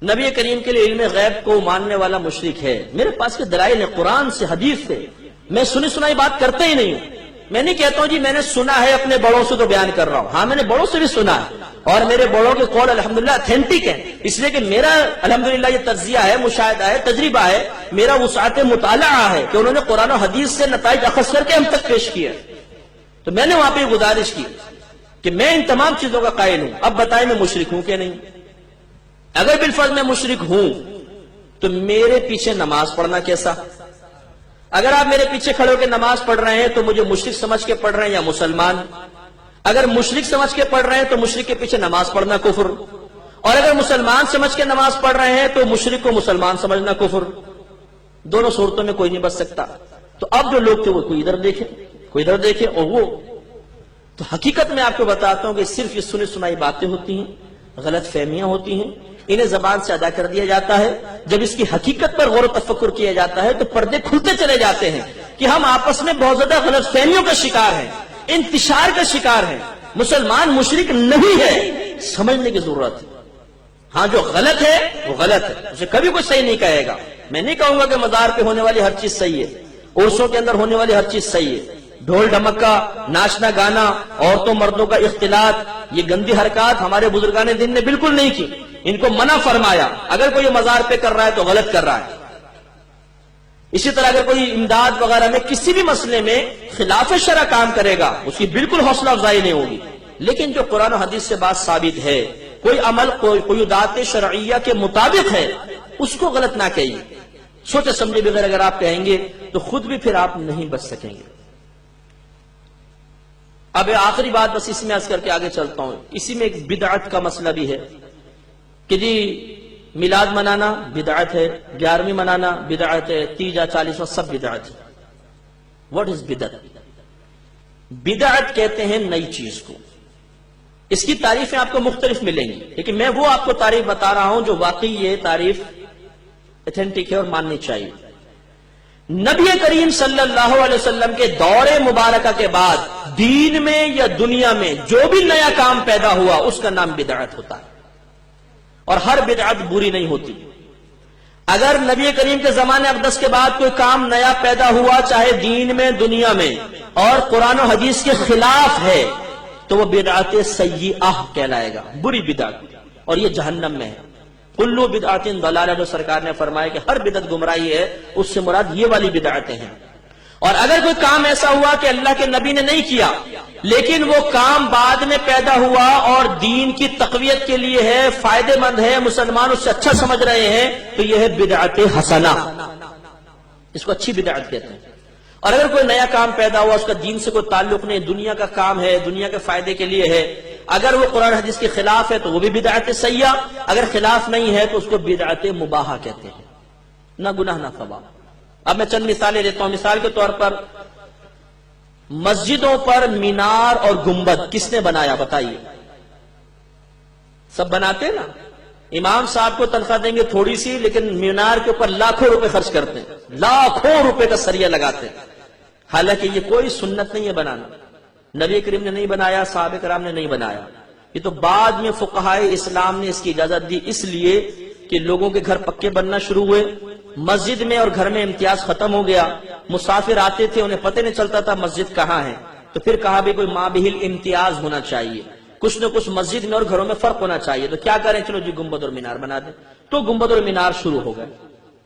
نبی کریم کے لیے علم غیب کو ماننے والا مشرک ہے، میرے پاس کے دلائل ہیں قرآن سے حدیث سے، میں سنی سنائی بات کرتے ہی نہیں ہوں۔ میں نہیں کہتا ہوں جی میں نے سنا ہے اپنے بڑوں سے تو بیان کر رہا ہوں، ہاں میں نے بڑوں سے بھی سنا ہے، اور میرے بڑوں کے قول الحمدللہ اتھینٹک ہے، اس لیے کہ میرا الحمدللہ یہ تجزیہ ہے، مشاہدہ ہے، تجربہ ہے، میرا وسعت مطالعہ ہے کہ انہوں نے قرآن و حدیث سے نتائج اخذ کر کے ہم تک پیش کیے، تو میں نے وہاں پہ گزارش کی کہ میں ان تمام چیزوں کا قائل ہوں۔ اب بتائیں میں مشرک ہوں کہ نہیں؟ اگر بالفرض میں مشرک ہوں تو میرے پیچھے نماز پڑھنا کیسا؟ اگر آپ میرے پیچھے کھڑے ہو کے نماز پڑھ رہے ہیں تو مجھے مشرک سمجھ کے پڑھ رہے ہیں یا مسلمان؟ اگر مشرک سمجھ کے پڑھ رہے ہیں تو مشرک کے پیچھے نماز پڑھنا کفر، اور اگر مسلمان سمجھ کے نماز پڑھ رہے ہیں تو مشرک کو مسلمان سمجھنا کفر۔ دونوں صورتوں میں کوئی نہیں بچ سکتا۔ تو اب جو لوگ تھے وہ کوئی ادھر دیکھے کوئی ادھر دیکھے، اور وہ تو حقیقت میں آپ کو بتاتا ہوں کہ صرف یہ سنی سنائی باتیں ہوتی ہیں، غلط فہمیاں ہوتی ہیں، انہیں زبان سے ادا کر دیا جاتا ہے۔ جب اس کی حقیقت پر غور و تفکر کیا جاتا ہے تو پردے کھلتے چلے جاتے ہیں کہ ہم آپس میں بہت زیادہ غلط فہمیوں کا شکار ہیں، انتشار کا شکار ہیں۔ مسلمان مشرک نہیں ہے، سمجھنے کی ضرورت ہے۔ ہاں جو غلط ہے وہ غلط ہے، اسے کبھی کوئی صحیح نہیں کہے گا۔ میں نہیں کہوں گا کہ مزار پہ ہونے والی ہر چیز صحیح ہے، عرسوں کے اندر ہونے والی ہر چیز صحیح ہے، ڈھول ڈھمکا، ناچنا گانا، عورتوں مردوں کا اختلاط، یہ گندی حرکات ہمارے بزرگان دین نے بالکل نہیں کی، ان کو منع فرمایا۔ اگر کوئی مزار پہ کر رہا ہے تو غلط کر رہا ہے۔ اسی طرح اگر کوئی امداد وغیرہ میں کسی بھی مسئلے میں خلاف شرع کام کرے گا اس کی بالکل حوصلہ افزائی نہیں ہوگی، لیکن جو قرآن و حدیث سے بات ثابت ہے، کوئی عمل قیودات شرعیہ کے مطابق ہے، اس کو غلط نہ کہیے۔ سوچے سمجھے بغیر اگر آپ کہیں گے تو خود بھی پھر آپ نہیں بچ سکیں گے۔ اب آخری بات بس اس میں عرض کر کے آگے چلتا ہوں، اسی میں ایک بدعت کا مسئلہ بھی ہے کہ جی میلاد منانا بدعت ہے، 11ویں منانا بدعت ہے، تیجا 40واں سب بدعت ہے۔ واٹ از بدعت؟ بدعت کہتے ہیں نئی چیز کو۔ اس کی تعریفیں آپ کو مختلف ملیں گی، لیکن میں وہ آپ کو تعریف بتا رہا ہوں جو واقعی یہ تعریف ایتھینٹک ہے اور ماننی چاہیے۔ نبی کریم صلی اللہ علیہ وسلم کے دور مبارکہ کے بعد دین میں یا دنیا میں جو بھی نیا کام پیدا ہوا اس کا نام بدعت ہوتا ہے، اور ہر بدعت بری نہیں ہوتی۔ اگر نبی کریم کے زمانے اقدس کے بعد کوئی کام نیا پیدا ہوا چاہے دین میں دنیا میں اور قرآن و حدیث کے خلاف ہے تو وہ بدعت سیئہ کہلائے گا، بری بدعت، اور یہ جہنم میں ہے۔ کلو بدعت ضلالہ، جو سرکار نے فرمایا کہ ہر بدعت گمراہی ہے، اس سے مراد یہ والی بدعتیں ہیں۔ اور اگر کوئی کام ایسا ہوا کہ اللہ کے نبی نے نہیں کیا لیکن وہ کام بعد میں پیدا ہوا اور دین کی تقویت کے لیے ہے، فائدے مند ہے، مسلمان اس سے اچھا سمجھ رہے ہیں، تو یہ ہے بدعت حسنہ، اس کو اچھی بدعت کہتے ہیں۔ اور اگر کوئی نیا کام پیدا ہوا اس کا دین سے کوئی تعلق نہیں، دنیا کا کام ہے، دنیا کے فائدے کے لیے ہے، اگر وہ قرآن حدیث کے خلاف ہے تو وہ بھی بدعت سیئہ، اگر خلاف نہیں ہے تو اس کو بدعت مباحہ کہتے ہیں، نہ گناہ نہ ثواب۔ اب میں چند مثالیں دیتا ہوں۔ مثال کے طور پر مسجدوں پر مینار اور گنبد کس نے بنایا بتائیے؟ سب بناتے ہیں نا. امام صاحب کو تنخواہ دیں گے تھوڑی سی، لیکن مینار کے اوپر لاکھوں روپے خرچ کرتے ہیں، لاکھوں روپے کا سریہ لگاتے ہیں. حالانکہ یہ کوئی سنت نہیں ہے بنانا. نبی کریم نے نہیں بنایا، صحابہ کرام نے نہیں بنایا. یہ تو بعد میں فقہائے اسلام نے اس کی اجازت دی، اس لیے کہ لوگوں کے گھر پکے بننا شروع ہوئے، مسجد میں اور گھر میں امتیاز ختم ہو گیا. مسافر آتے تھے، انہیں پتہ نہیں چلتا تھا مسجد کہاں ہے، تو پھر کہا بھی کوئی مابہل امتیاز ہونا چاہیے، کچھ نہ کچھ مسجد میں اور گھروں میں فرق ہونا چاہیے. تو کیا کریں، چلو جی گنبد اور مینار بنا دیں. تو گنبد اور مینار شروع ہو گئے.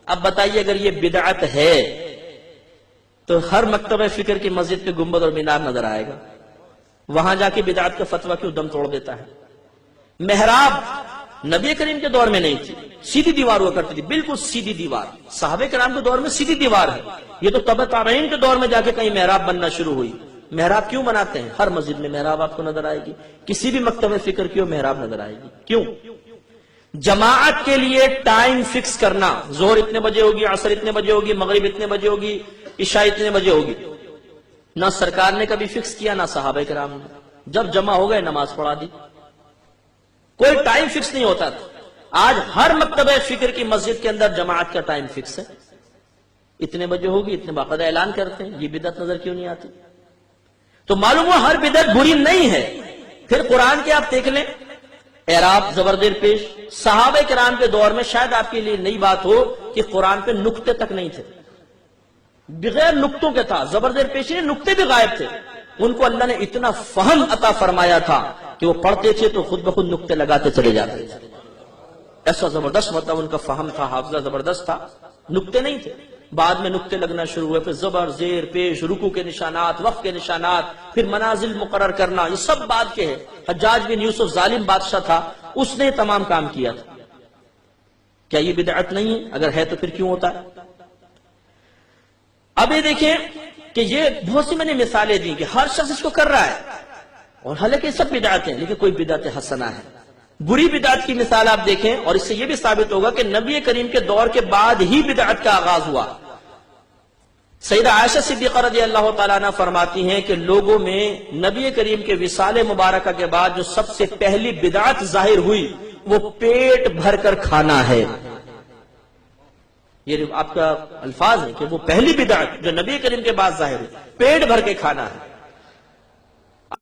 اب بتائیے اگر یہ بدعت ہے تو ہر مکتبہ فکر کی مسجد پہ گنبد اور مینار نظر آئے گا. وہاں جا کے بدعت کا فتویٰ کیوں دم توڑ دیتا ہے؟ محراب نبی کریم کے دور میں نہیں تھی، سیدھی دیوار ہوا کرتی تھی، بالکل سیدھی دیوار. صحابہ کرام کے دور میں سیدھی دیوار ہے. یہ تو تبع تابعین کے دور میں جا کے کہیں محراب بننا شروع ہوئی. محراب کیوں بناتے ہیں؟ ہر مسجد میں محراب آپ کو نظر آئے گی، کسی بھی مکتبہ فکر کی محراب نظر آئے گی. کیوں؟ جماعت کے لیے ٹائم فکس کرنا، ظہر اتنے بجے ہوگی، عصر اتنے بجے ہوگی، مغرب اتنے بجے ہوگی، عشاء اتنے بجے ہوگی. نہ سرکار نے کبھی فکس کیا، نہ صحابہ کرام نے. جب جمع ہو گئے نماز پڑھا دی. کوئی ٹائم فکس نہیں ہوتا تھا. آج ہر مکتبہ فکر کی مسجد کے اندر جماعت کا ٹائم فکس ہے، اتنے بجے ہوگی، اتنے باقاعدہ اعلان کرتے ہیں. یہ بدعت نظر کیوں نہیں آتی؟ تو معلوم ہوا ہر بدعت بری نہیں ہے. پھر قرآن کے آپ دیکھ لیں، اعراب زبردیر پیش. صحابہ کرام کے دور میں شاید آپ کے لیے نئی بات ہو کہ قرآن پہ نقطے تک نہیں تھے، بغیر نقطوں کے تھا. زبردیر پیش نہیں، نقطے بھی غائب تھے. ان کو اللہ نے اتنا فہم عطا فرمایا تھا کہ وہ پڑھتے تھے تو خود بخود نقطے لگاتے چلے جاتے تھے. ایسا زبردست مطلب ان کا فہم تھا، حافظہ زبردست تھا. نقطے نہیں تھے، بعد میں نقطے لگنا شروع ہوئے. پھر زبر، زیر، پیش، رکوع کے نشانات، وقف کے نشانات، پھر منازل مقرر کرنا، یہ سب بعد کے ہے. حجاج بن یوسف ظالم بادشاہ تھا، اس نے تمام کام کیا تھا. کیا یہ بدعت نہیں ہے؟ اگر ہے تو پھر کیوں ہوتا ہے؟ اب یہ دیکھیں کہ یہ بہت سی میں نے مثالیں دی کہ ہر شخص اس کو کر رہا ہے، اور حالانکہ سب بدعتیں ہیں، لیکن کوئی بدعت حسنہ ہے. بری بدعت کی مثال آپ دیکھیں، اور اس سے یہ بھی ثابت ہوگا کہ نبی کریم کے دور کے بعد ہی بدعت کا آغاز ہوا. سیدہ عائشہ صدیقہ رضی اللہ تعالیٰ عنہ فرماتی ہیں کہ لوگوں میں نبی کریم کے وصال مبارکہ کے بعد جو سب سے پہلی بدعت ظاہر ہوئی وہ پیٹ بھر کر کھانا ہے. یہ آپ کا الفاظ ہے کہ وہ پہلی بدعت جو نبی کریم کے بعد ظاہر ہوئی، پیٹ بھر کے کھانا ہے.